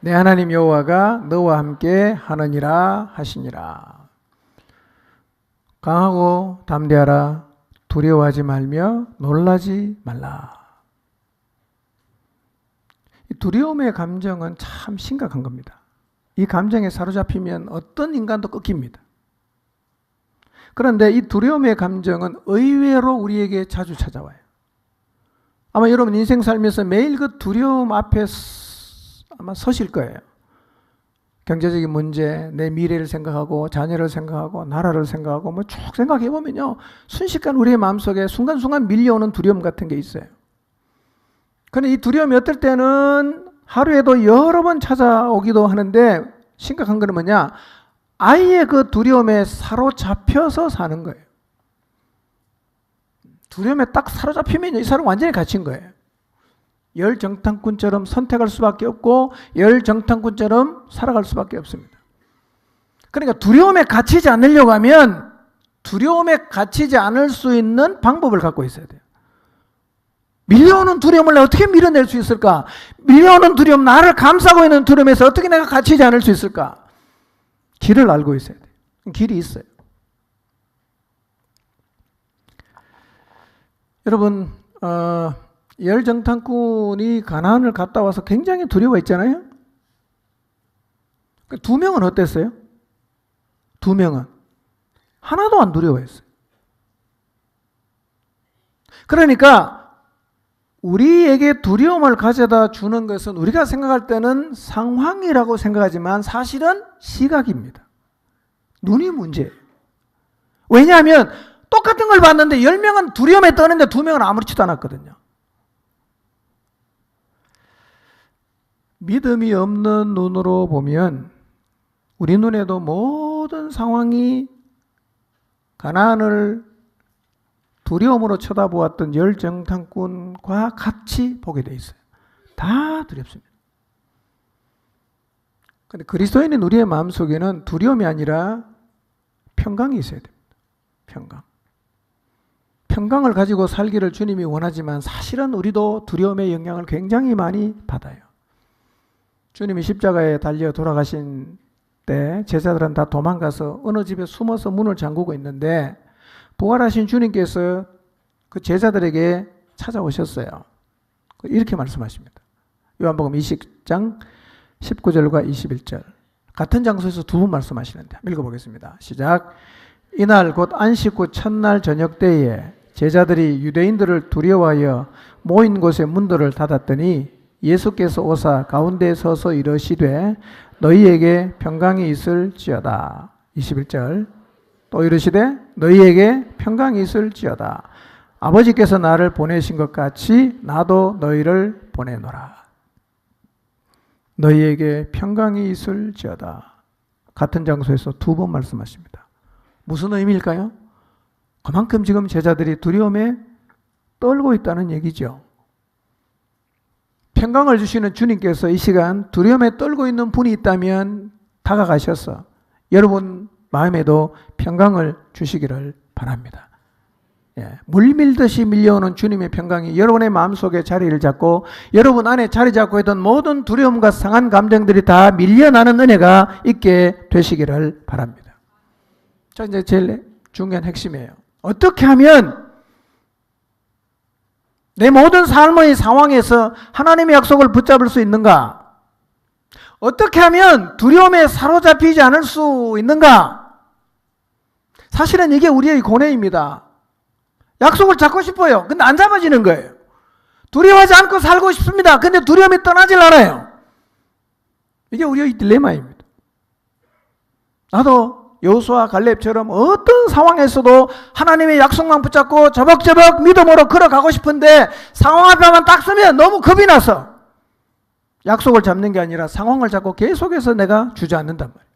내 하나님 여호와가 너와 함께 하느니라 하시니라. 강하고 담대하라. 두려워하지 말며 놀라지 말라. 이 두려움의 감정은 참 심각한 겁니다. 이 감정에 사로잡히면 어떤 인간도 꺾입니다. 그런데 이 두려움의 감정은 의외로 우리에게 자주 찾아와요. 아마 여러분 인생 살면서 매일 그 두려움 앞에 아마 서실 거예요. 경제적인 문제, 내 미래를 생각하고 자녀를 생각하고 나라를 생각하고 뭐 쭉 생각해 보면요, 순식간 우리의 마음속에 순간순간 밀려오는 두려움 같은 게 있어요. 그런데 이 두려움이 어떨 때는 하루에도 여러 번 찾아오기도 하는데 심각한 건 뭐냐? 아예 그 두려움에 사로잡혀서 사는 거예요. 두려움에 딱 사로잡히면 이 사람 완전히 갇힌 거예요. 열 정탐꾼처럼 선택할 수밖에 없고 열 정탐꾼처럼 살아갈 수밖에 없습니다. 그러니까 두려움에 갇히지 않으려고 하면 두려움에 갇히지 않을 수 있는 방법을 갖고 있어야 돼요. 밀려오는 두려움을 어떻게 밀어낼 수 있을까? 밀려오는 두려움, 나를 감싸고 있는 두려움에서 어떻게 내가 갇히지 않을 수 있을까? 길을 알고 있어야 돼요. 길이 있어요. 여러분, 열정탐꾼이 가나안을 갔다 와서 굉장히 두려워했잖아요. 두 명은 어땠어요? 두 명은 하나도 안 두려워했어요. 그러니까 우리에게 두려움을 가져다 주는 것은 우리가 생각할 때는 상황이라고 생각하지만 사실은 시각입니다. 눈이 문제예요. 왜냐하면 똑같은 걸 봤는데 10명은 두려움에 떠는데 2명은 아무렇지도 않았거든요. 믿음이 없는 눈으로 보면 우리 눈에도 모든 상황이 가나안을 두려움으로 쳐다보았던 열정탐꾼과 같이 보게 돼 있어요. 다 두렵습니다. 그런데 그리스도인인 우리의 마음속에는 두려움이 아니라 평강이 있어야 됩니다. 평강. 평강을 가지고 살기를 주님이 원하지만 사실은 우리도 두려움의 영향을 굉장히 많이 받아요. 주님이 십자가에 달려 돌아가신 때 제자들은 다 도망가서 어느 집에 숨어서 문을 잠그고 있는데 부활하신 주님께서 그 제자들에게 찾아오셨어요. 이렇게 말씀하십니다. 요한복음 20장 19절과 21절. 같은 장소에서 두 번 말씀하시는데 읽어보겠습니다. 시작. 이날 곧 안식 후 첫날 저녁 때에 제자들이 유대인들을 두려워하여 모인 곳의 문들을 닫았더니 예수께서 오사 가운데에 서서 이르시되 너희에게 평강이 있을지어다. 21절. 또 이르시되 너희에게 평강이 있을지어다. 아버지께서 나를 보내신 것 같이 나도 너희를 보내노라. 너희에게 평강이 있을지어다. 같은 장소에서 두 번 말씀하십니다. 무슨 의미일까요? 그만큼 지금 제자들이 두려움에 떨고 있다는 얘기죠. 평강을 주시는 주님께서 이 시간 두려움에 떨고 있는 분이 있다면 다가가셔서 여러분 마음에도 평강을 주시기를 바랍니다. 물 밀듯이 밀려오는 주님의 평강이 여러분의 마음속에 자리를 잡고 여러분 안에 자리 잡고 있던 모든 두려움과 상한 감정들이 다 밀려나는 은혜가 있게 되시기를 바랍니다. 자, 이제 제일 중요한 핵심이에요. 어떻게 하면 내 모든 삶의 상황에서 하나님의 약속을 붙잡을 수 있는가? 어떻게 하면 두려움에 사로잡히지 않을 수 있는가? 사실은 이게 우리의 고뇌입니다. 약속을 잡고 싶어요. 근데 안 잡아지는 거예요. 두려워하지 않고 살고 싶습니다. 근데 두려움이 떠나질 않아요. 이게 우리의 딜레마입니다. 나도 여호수아 갈렙처럼 어떤 상황에서도 하나님의 약속만 붙잡고 저벅저벅 믿음으로 걸어가고 싶은데 상황 앞에만 딱 서면 너무 겁이 나서 약속을 잡는 게 아니라 상황을 잡고 계속해서 내가 주저앉는단 말이에요.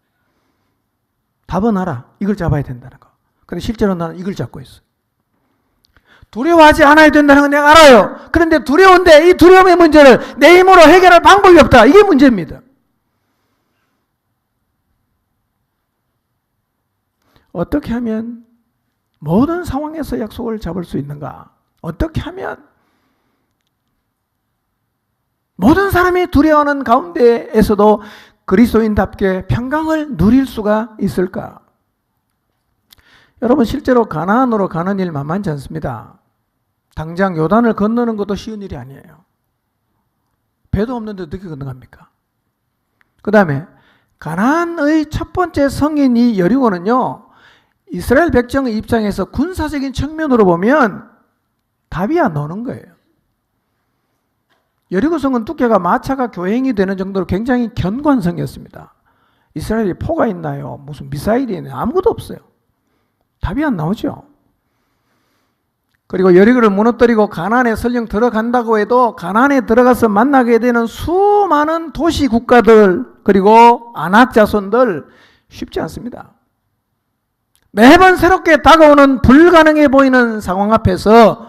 답은 알아. 이걸 잡아야 된다는 거. 근데 실제로 나는 이걸 잡고 있어요. 두려워하지 않아야 된다는 건 내가 알아요. 그런데 두려운데 이 두려움의 문제를 내 힘으로 해결할 방법이 없다. 이게 문제입니다. 어떻게 하면 모든 상황에서 약속을 잡을 수 있는가? 어떻게 하면 모든 사람이 두려워하는 가운데에서도 그리스도인답게 평강을 누릴 수가 있을까? 여러분 실제로 가나안으로 가는 일 만만치 않습니다. 당장 요단을 건너는 것도 쉬운 일이 아니에요. 배도 없는데 어떻게 건너갑니까? 그 다음에 가나안의 첫 번째 성인이 여리고는요, 이스라엘 백성의 입장에서 군사적인 측면으로 보면 답이 안 나오는 거예요. 여리고성은 두께가 마차가 교행이 되는 정도로 굉장히 견고한 성이었습니다. 이스라엘에 포가 있나요? 무슨 미사일이 있나요? 아무것도 없어요. 답이 안 나오죠. 그리고 여리고를 무너뜨리고 가나안에 설령 들어간다고 해도 가나안에 들어가서 만나게 되는 수많은 도시 국가들 그리고 아낙 자손들 쉽지 않습니다. 매번 새롭게 다가오는 불가능해 보이는 상황 앞에서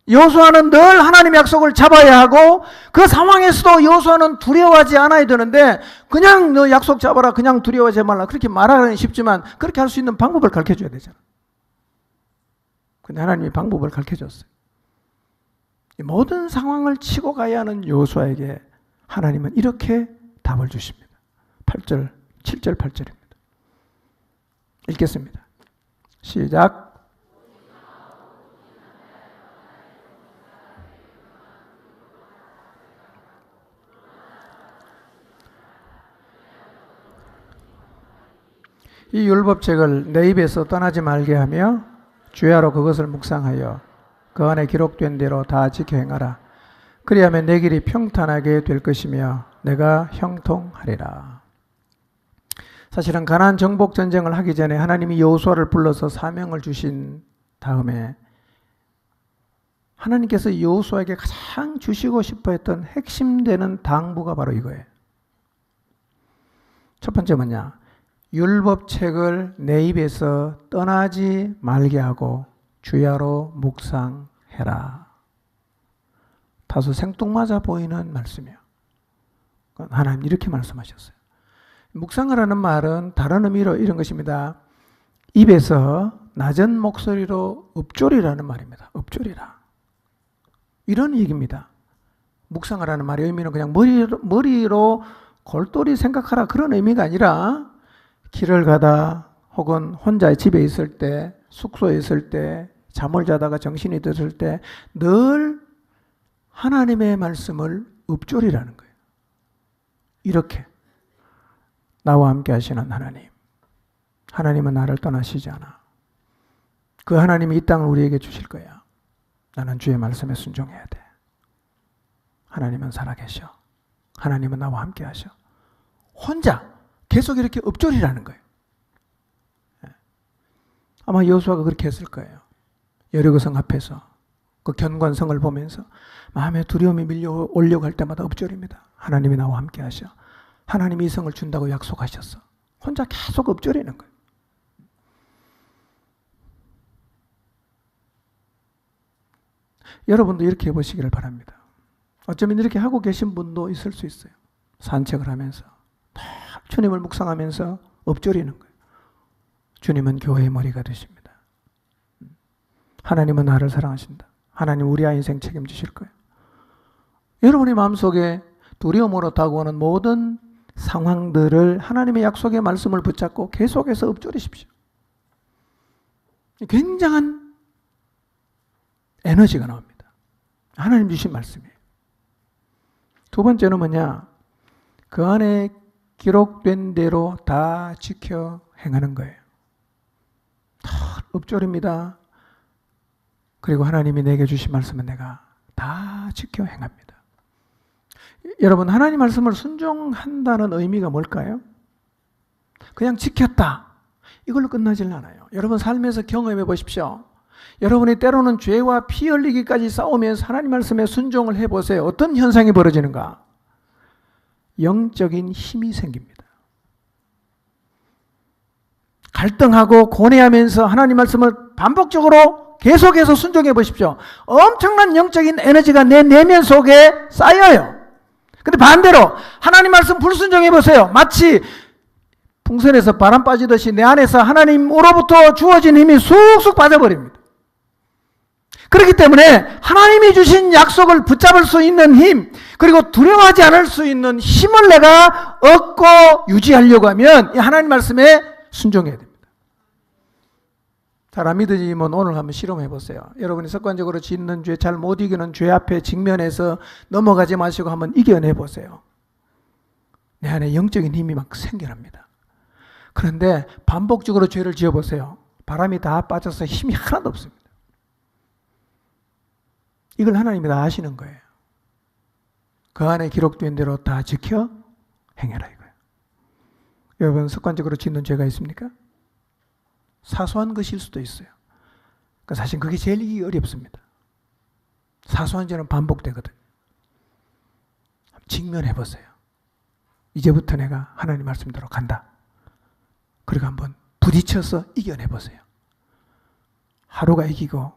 여호수아는 늘 하나님의 약속을 잡아야 하고 그 상황에서도 여호수아는 두려워하지 않아야 되는데 그냥 너 약속 잡아라 그냥 두려워하지 말라 그렇게 말하기는 쉽지만 그렇게 할 수 있는 방법을 가르쳐줘야 되잖아. 근데 하나님이 방법을 가르쳐줬어요. 모든 상황을 치고 가야 하는 여호수아에게 하나님은 이렇게 답을 주십니다. 8절, 7절, 8절입니다. 읽겠습니다. 시작. 이 율법책을 내 입에서 떠나지 말게 하며 주야로 그것을 묵상하여 그 안에 기록된 대로 다 지켜 행하라. 그리하면 내 길이 평탄하게 될 것이며 내가 형통하리라. 사실은 가나안 정복 전쟁을 하기 전에 하나님이 여호수아를 불러서 사명을 주신 다음에 하나님께서 여호수아에게 가장 주시고 싶어 했던 핵심되는 당부가 바로 이거예요. 첫 번째 뭐냐? 율법책을 내 입에서 떠나지 말게 하고 주야로 묵상해라. 다소 생뚱맞아 보이는 말씀이에요. 하나님 이렇게 말씀하셨어요. 묵상하라는 말은 다른 의미로 이런 것입니다. 입에서 낮은 목소리로 읊조리라는 말입니다. 읊조리라. 이런 얘기입니다. 묵상하라는 말의 의미는 그냥 머리로 골똘히 생각하라 그런 의미가 아니라 길을 가다 혹은 혼자 집에 있을 때, 숙소에 있을 때, 잠을 자다가 정신이 들었을 때 늘 하나님의 말씀을 읊조리라는 거예요. 이렇게 나와 함께 하시는 하나님. 하나님은 나를 떠나시지 않아. 그 하나님이 이 땅을 우리에게 주실 거야. 나는 주의 말씀에 순종해야 돼. 하나님은 살아계셔. 하나님은 나와 함께 하셔. 혼자 계속 이렇게 읊조리라는 거예요. 아마 여호수아가 그렇게 했을 거예요. 여리고성 앞에서 그 견관성을 보면서 마음에 두려움이 밀려오려고 할 때마다 읊조립니다. 하나님이 나와 함께 하셔. 하나님이 이 성을 준다고 약속하셨어. 혼자 계속 읊조리는 거예요. 여러분도 이렇게 해보시기를 바랍니다. 어쩌면 이렇게 하고 계신 분도 있을 수 있어요. 산책을 하면서 주님을 묵상하면서 읊조리는 거예요. 주님은 교회의 머리가 되십니다. 하나님은 나를 사랑하신다. 하나님 우리 아이 인생 책임지실 거예요. 여러분의 마음속에 두려움으로 다가오는 모든 상황들을 하나님의 약속의 말씀을 붙잡고 계속해서 읊조리십시오. 굉장한 에너지가 나옵니다. 하나님 주신 말씀이에요. 두 번째는 뭐냐? 그 안에 기록된 대로 다 지켜 행하는 거예요. 다 읊조립니다. 그리고 하나님이 내게 주신 말씀은 내가 다 지켜 행합니다. 여러분, 하나님 말씀을 순종한다는 의미가 뭘까요? 그냥 지켰다. 이걸로 끝나질 않아요. 여러분 삶에서 경험해 보십시오. 여러분이 때로는 죄와 피 흘리기까지 싸우면서 하나님 말씀에 순종을 해보세요. 어떤 현상이 벌어지는가? 영적인 힘이 생깁니다. 갈등하고 고뇌하면서 하나님 말씀을 반복적으로 계속해서 순종해 보십시오. 엄청난 영적인 에너지가 내 내면 속에 쌓여요. 근데 반대로 하나님 말씀 불순종해 보세요. 마치 풍선에서 바람 빠지듯이 내 안에서 하나님으로부터 주어진 힘이 쑥쑥 빠져버립니다. 그렇기 때문에 하나님이 주신 약속을 붙잡을 수 있는 힘, 그리고 두려워하지 않을 수 있는 힘을 내가 얻고 유지하려고 하면 이 하나님 말씀에 순종해야 됩니다. 잘 안 믿으시면 오늘 한번 실험해 보세요. 여러분이 습관적으로 짓는 죄, 잘 못 이기는 죄 앞에 직면해서 넘어가지 마시고 한번 이겨내 보세요. 내 안에 영적인 힘이 막 생겨납니다. 그런데 반복적으로 죄를 지어 보세요. 바람이 다 빠져서 힘이 하나도 없습니다. 이걸 하나님이 다 아시는 거예요. 그 안에 기록된 대로 다 지켜 행해라 이거예요. 여러분 습관적으로 짓는 죄가 있습니까? 사소한 것일 수도 있어요. 그러니까 사실 그게 제일 이기기 어렵습니다. 사소한 죄는 반복되거든요. 직면해 보세요. 이제부터 내가 하나님 말씀대로 간다. 그리고 한번 부딪혀서 이겨내 보세요. 하루가 이기고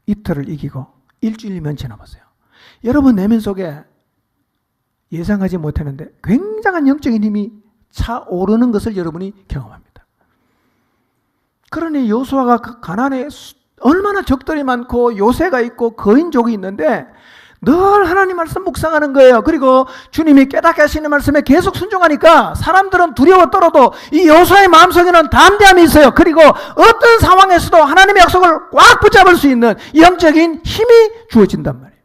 이틀을 이기고 일주일이면 지나보세요. 여러분 내면 속에 예상하지 못했는데 굉장한 영적인 힘이 차오르는 것을 여러분이 경험합니다. 그러니 여호수아가 그 가나안에 얼마나 적들이 많고 요새가 있고 거인족이 있는데 늘 하나님 말씀 묵상하는 거예요. 그리고 주님이 깨닫게 하시는 말씀에 계속 순종하니까 사람들은 두려워 떨어도 이 여호수아의 마음속에는 담대함이 있어요. 그리고 어떤 상황에서도 하나님의 약속을 꽉 붙잡을 수 있는 영적인 힘이 주어진단 말이에요.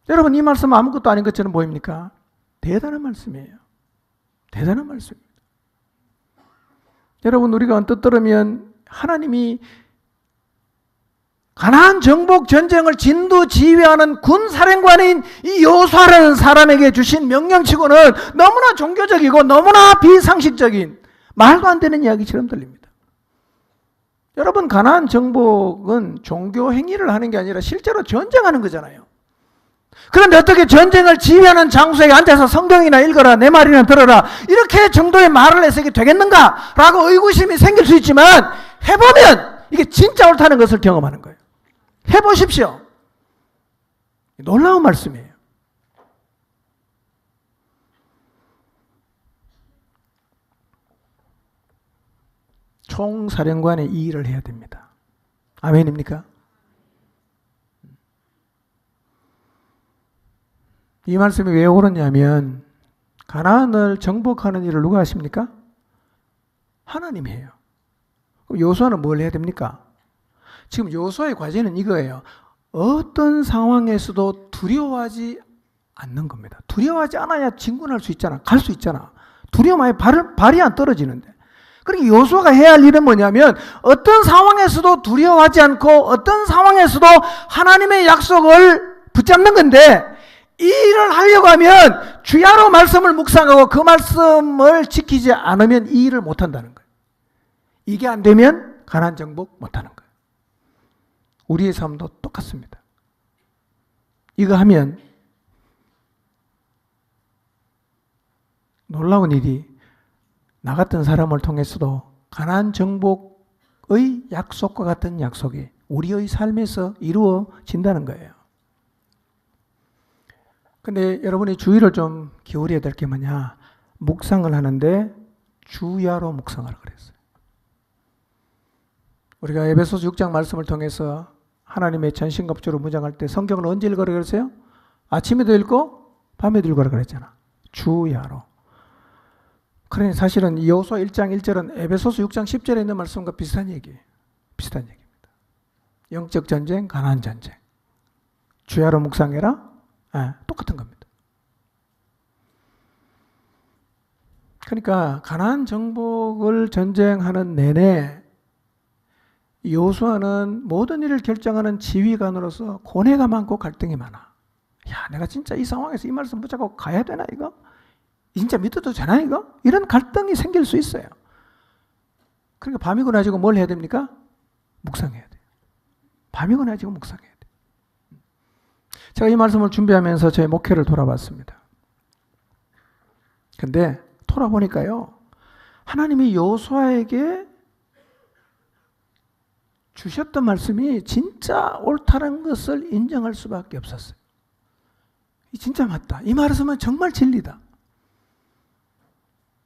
여러분 이 말씀 아무것도 아닌 것처럼 보입니까? 대단한 말씀이에요. 대단한 말씀입니다. 여러분, 우리가 언뜻 들으면 하나님이 가나안 정복 전쟁을 진두지휘하는 군사령관인 이 여호수아라는 사람에게 주신 명령치고는 너무나 종교적이고 너무나 비상식적인 말도 안 되는 이야기처럼 들립니다. 여러분, 가나안 정복은 종교 행위를 하는 게 아니라 실제로 전쟁하는 거잖아요. 그런데 어떻게 전쟁을 지휘하는 장소에 앉아서 성경이나 읽어라, 내 말이나 들어라, 이렇게 정도의 말을 해서 이게 되겠는가? 라고 의구심이 생길 수 있지만 해보면 이게 진짜 옳다는 것을 경험하는 거예요. 해보십시오. 놀라운 말씀이에요. 총사령관의 이 일을 해야 됩니다. 아멘입니까? 이 말씀이 왜 옳았냐면 가나안을 정복하는 일을 누가 하십니까? 하나님이 해요. 그럼 여호수아는 뭘 해야 됩니까? 지금 여호수아의 과제는 이거예요. 어떤 상황에서도 두려워하지 않는 겁니다. 두려워하지 않아야 진군할 수 있잖아. 갈 수 있잖아. 두려움에 발이 안 떨어지는데. 그러니까 여호수아가 해야 할 일은 뭐냐면 어떤 상황에서도 두려워하지 않고 어떤 상황에서도 하나님의 약속을 붙잡는 건데, 이 일을 하려고 하면 주야로 말씀을 묵상하고 그 말씀을 지키지 않으면 이 일을 못한다는 거예요. 이게 안 되면 가나안 정복 못하는 거예요. 우리의 삶도 똑같습니다. 이거 하면 놀라운 일이 나 같은 사람을 통해서도 가나안 정복의 약속과 같은 약속이 우리의 삶에서 이루어진다는 거예요. 근데 여러분이 주의를 좀 기울여야 될 게 뭐냐? 묵상을 하는데 주야로 묵상하라 그랬어요. 우리가 에베소서 6장 말씀을 통해서 하나님의 전신갑주로 무장할 때 성경을 언제 읽으라 그랬어요? 아침에도 읽고 밤에도 읽으라 그랬잖아. 주야로. 그러니 사실은 여호수아 1장 1절은 에베소서 6장 10절에 있는 말씀과 비슷한 얘기예요. 비슷한 얘기입니다. 영적 전쟁, 가나안 전쟁. 주야로 묵상해라. 똑같은 겁니다. 그러니까 가나안 정복을 전쟁하는 내내 여호수아는 모든 일을 결정하는 지휘관으로서 고뇌가 많고 갈등이 많아. 야, 내가 진짜 이 상황에서 이 말씀 붙잡고 가야 되나 이거? 진짜 믿어도 되나 이거? 이런 갈등이 생길 수 있어요. 그러니까 밤이고 낮이고 뭘 해야 됩니까? 묵상해야 돼요. 밤이고 낮이고 묵상해야 돼요. 제가 이 말씀을 준비하면서 제 목회를 돌아봤습니다. 근데 돌아보니까요, 하나님이 여호수아에게 주셨던 말씀이 진짜 옳다는 것을 인정할 수밖에 없었어요. 진짜 맞다. 이 말씀은 정말 진리다.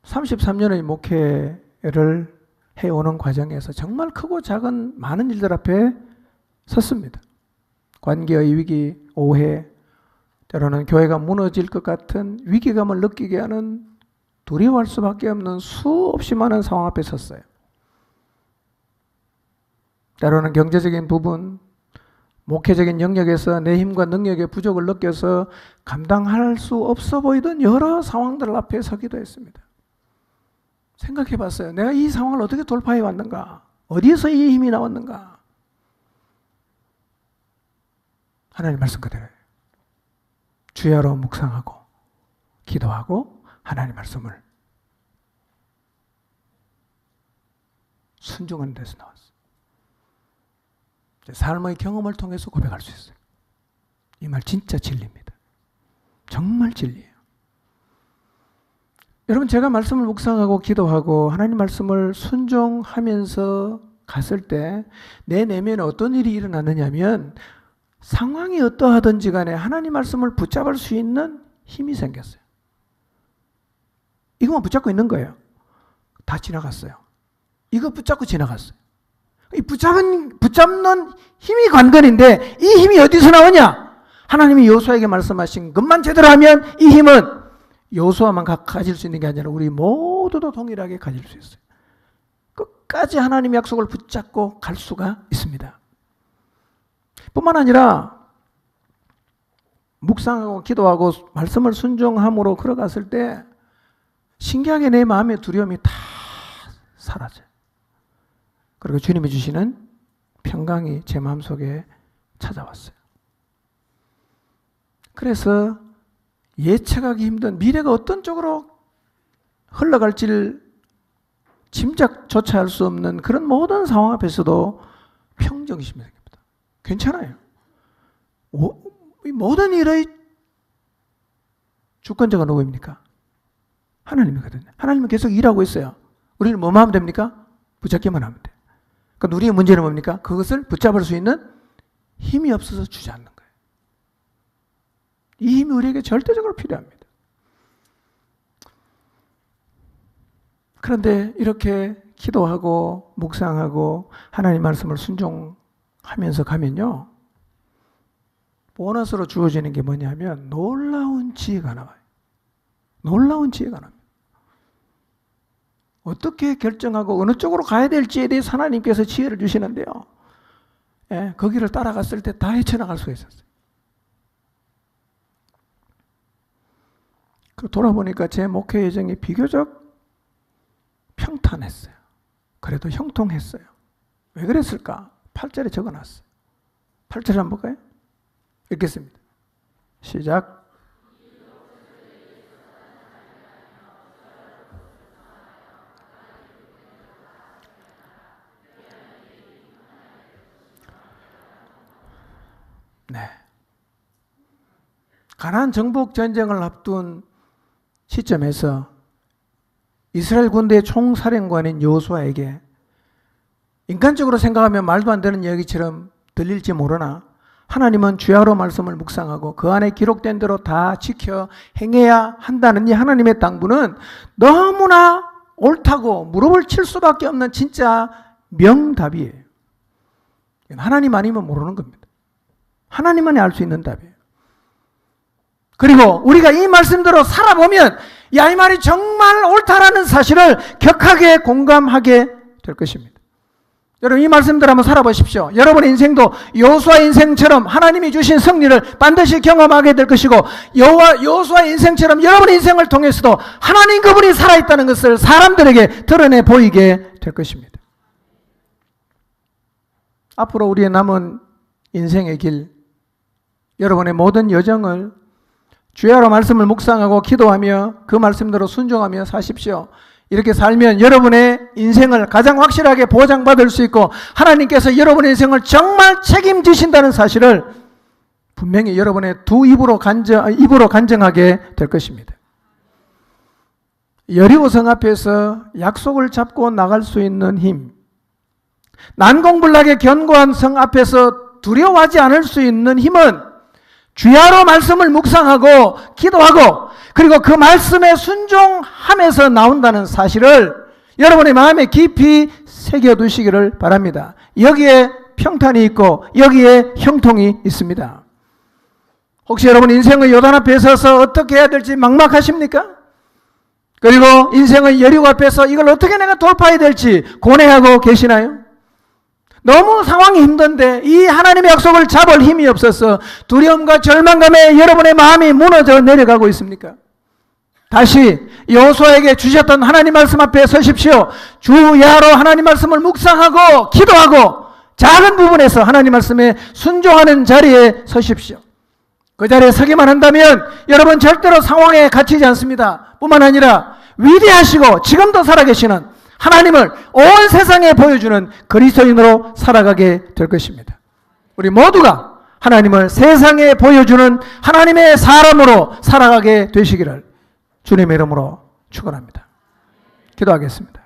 33년의 목회를 해오는 과정에서 정말 크고 작은 많은 일들 앞에 섰습니다. 관계의 위기, 오해, 때로는 교회가 무너질 것 같은 위기감을 느끼게 하는 두려워할 수밖에 없는 수없이 많은 상황 앞에 섰어요. 때로는 경제적인 부분, 목회적인 영역에서 내 힘과 능력의 부족을 느껴서 감당할 수 없어 보이던 여러 상황들 앞에 서기도 했습니다. 생각해 봤어요. 내가 이 상황을 어떻게 돌파해 왔는가? 어디에서 이 힘이 나왔는가? 하나님 말씀 그대로예요. 주야로 묵상하고 기도하고 하나님 말씀을 순종하는 데서 나왔어요. 삶의 경험을 통해서 고백할 수 있어요. 이 말 진짜 진리입니다. 정말 진리예요. 여러분, 제가 말씀을 묵상하고 기도하고 하나님 말씀을 순종하면서 갔을 때 내 내면에 어떤 일이 일어나느냐면 상황이 어떠하든지 간에 하나님 말씀을 붙잡을 수 있는 힘이 생겼어요. 이것만 붙잡고 있는 거예요. 다 지나갔어요. 이거 붙잡고 지나갔어요. 이 붙잡는 힘이 관건인데 이 힘이 어디서 나오냐? 하나님이 여호수아에게 말씀하신 것만 제대로 하면 이 힘은 여호수아만 가질 수 있는 게 아니라 우리 모두도 동일하게 가질 수 있어요. 끝까지 하나님의 약속을 붙잡고 갈 수가 있습니다. 뿐만 아니라 묵상하고 기도하고 말씀을 순종함으로 걸어갔을 때 신기하게 내 마음의 두려움이 다 사라져요. 그리고 주님이 주시는 평강이 제 마음속에 찾아왔어요. 그래서 예측하기 힘든 미래가 어떤 쪽으로 흘러갈지를 짐작조차 할 수 없는 그런 모든 상황 앞에서도 평정심이 생깁니다. 괜찮아요. 이 모든 일의 주권자가 누구입니까? 하나님이거든요. 하나님은 계속 일하고 있어요. 우리는 뭐만 하면 됩니까? 붙잡기만 하면 돼요. 그러니까 우리의 문제는 뭡니까? 그것을 붙잡을 수 있는 힘이 없어서 주지 않는 거예요. 이 힘이 우리에게 절대적으로 필요합니다. 그런데 이렇게 기도하고 묵상하고 하나님 말씀을 순종하면서 가면요, 보너스로 주어지는 게 뭐냐면 놀라운 지혜가 나와요. 놀라운 지혜가 납니다. 어떻게 결정하고 어느 쪽으로 가야 될지에 대해서 하나님께서 지혜를 주시는데요, 예, 거기를 따라갔을 때 다 헤쳐나갈 수가 있었어요. 그 돌아보니까 제 목회 여정이 비교적 평탄했어요. 그래도 형통했어요. 왜 그랬을까? 8절에 적어놨어요. 8절 한번 볼까요? 읽겠습니다. 시작. 네. 가나안 정복 전쟁을 앞둔 시점에서 이스라엘 군대의 총사령관인 여호수아에게 인간적으로 생각하면 말도 안 되는 이야기처럼 들릴지 모르나 하나님은 주야로 말씀을 묵상하고 그 안에 기록된 대로 다 지켜 행해야 한다는 이 하나님의 당부는 너무나 옳다고 무릎을 칠 수밖에 없는 진짜 명답이에요. 하나님 아니면 모르는 겁니다. 하나님만이 알 수 있는 답이에요. 그리고 우리가 이 말씀대로 살아보면 야, 이 말이 정말 옳다라는 사실을 격하게 공감하게 될 것입니다. 여러분, 이 말씀대로 한번 살아보십시오. 여러분의 인생도 여호수아 인생처럼 하나님이 주신 승리를 반드시 경험하게 될 것이고, 여호수아의 인생처럼 여러분의 인생을 통해서도 하나님 그분이 살아있다는 것을 사람들에게 드러내 보이게 될 것입니다. 앞으로 우리의 남은 인생의 길, 여러분의 모든 여정을 주야로 말씀을 묵상하고 기도하며 그 말씀대로 순종하며 사십시오. 이렇게 살면 여러분의 인생을 가장 확실하게 보장받을 수 있고 하나님께서 여러분의 인생을 정말 책임지신다는 사실을 분명히 여러분의 두 입으로 간증하게 될 것입니다. 여리고성 앞에서 약속을 잡고 나갈 수 있는 힘, 난공불락의 견고한 성 앞에서 두려워하지 않을 수 있는 힘은 주야로 말씀을 묵상하고 기도하고 그리고 그 말씀에 순종하면서 나온다는 사실을 여러분의 마음에 깊이 새겨두시기를 바랍니다. 여기에 평탄이 있고 여기에 형통이 있습니다. 혹시 여러분 인생의 요단 앞에 서서 어떻게 해야 될지 막막하십니까? 그리고 인생의 여리고 앞에서 이걸 어떻게 내가 돌파해야 될지 고뇌하고 계시나요? 너무 상황이 힘든데 이 하나님의 약속을 잡을 힘이 없어서 두려움과 절망감에 여러분의 마음이 무너져 내려가고 있습니까? 다시 여호수아에게 주셨던 하나님 말씀 앞에 서십시오. 주야로 하나님 말씀을 묵상하고 기도하고 작은 부분에서 하나님 말씀에 순종하는 자리에 서십시오. 그 자리에 서기만 한다면 여러분 절대로 상황에 갇히지 않습니다. 뿐만 아니라 위대하시고 지금도 살아계시는 하나님을 온 세상에 보여주는 그리스도인으로 살아가게 될 것입니다. 우리 모두가 하나님을 세상에 보여주는 하나님의 사람으로 살아가게 되시기를 주님의 이름으로 축원합니다. 기도하겠습니다.